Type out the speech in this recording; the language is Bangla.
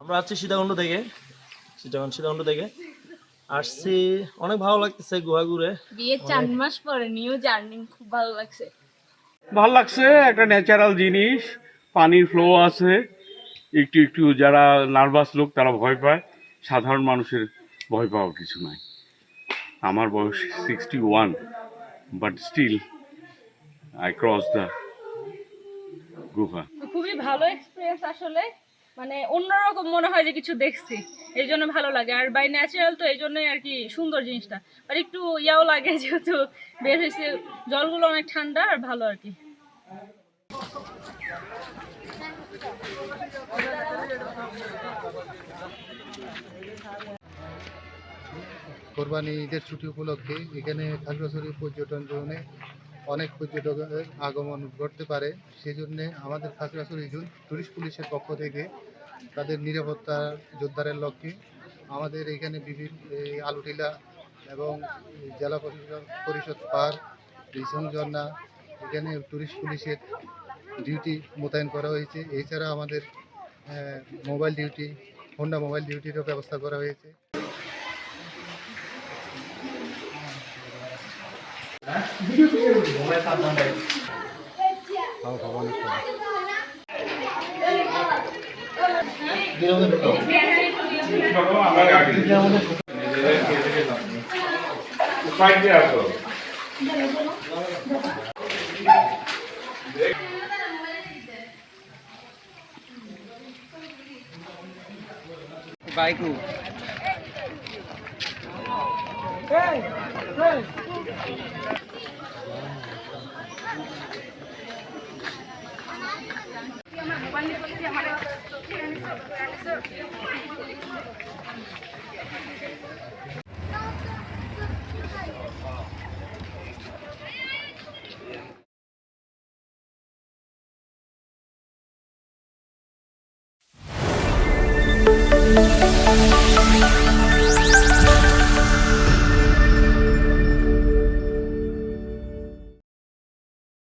আমরা আছি সীতাকুণ্ড থেকে আসছি। অনেক ভালো লাগতেছে গুহা ঘুরে। বিয়ে 4 মাস পরে নিউ জার্নি, খুব ভালো লাগছে। ভাল লাগছে, একটা ন্যাচারাল জিনিস, পানির ফ্লো আছে। একটু একটু যারা নার্ভাস লোক তারা ভয় পায়, সাধারণ মানুষের ভয় পাওয়ার কিছু নাই। আমার বয়স 61, but still I cross the গুহা। খুবই ভালো এক্সপিরিয়েন্স আসলে, মানে অন্যরকম মনে হয় যে কিছু দেখছি, এই জন্য ভালো লাগে। আর বাই ন্যাচারাল তো এই জন্যই আর কি সুন্দর জিনিসটা। আর একটু ইয়াও লাগে যেহেতু বের হয়েছে, জলগুলো অনেক ঠান্ডা আর ভালো আর কি। কোরবানি ঈদের ছুটি উপলক্ষে এখানে খাগড়াছড়ি পর্যটন জোনে অনেক পর্যটকের আগমন ঘটতে পারে। সেই জন্যে আমাদের খাগড়াছড়ি টুরিস্ট পুলিশের পক্ষ থেকে তাদের নিরাপত্তা জোরদারের লক্ষ্যে আমাদের এখানে বিভিন্ন আলুটিলা এবং জেলা পরিষদ পার্ক, রিসন ঝর্ণা, এখানে টুরিস্ট পুলিশের ডিউটি মোতায়েন করা হয়েছে। এছাড়া আমাদের মোবাইল ডিউটি, হোন্ডা মোবাইল ডিউটিরও ব্যবস্থা করা হয়েছে।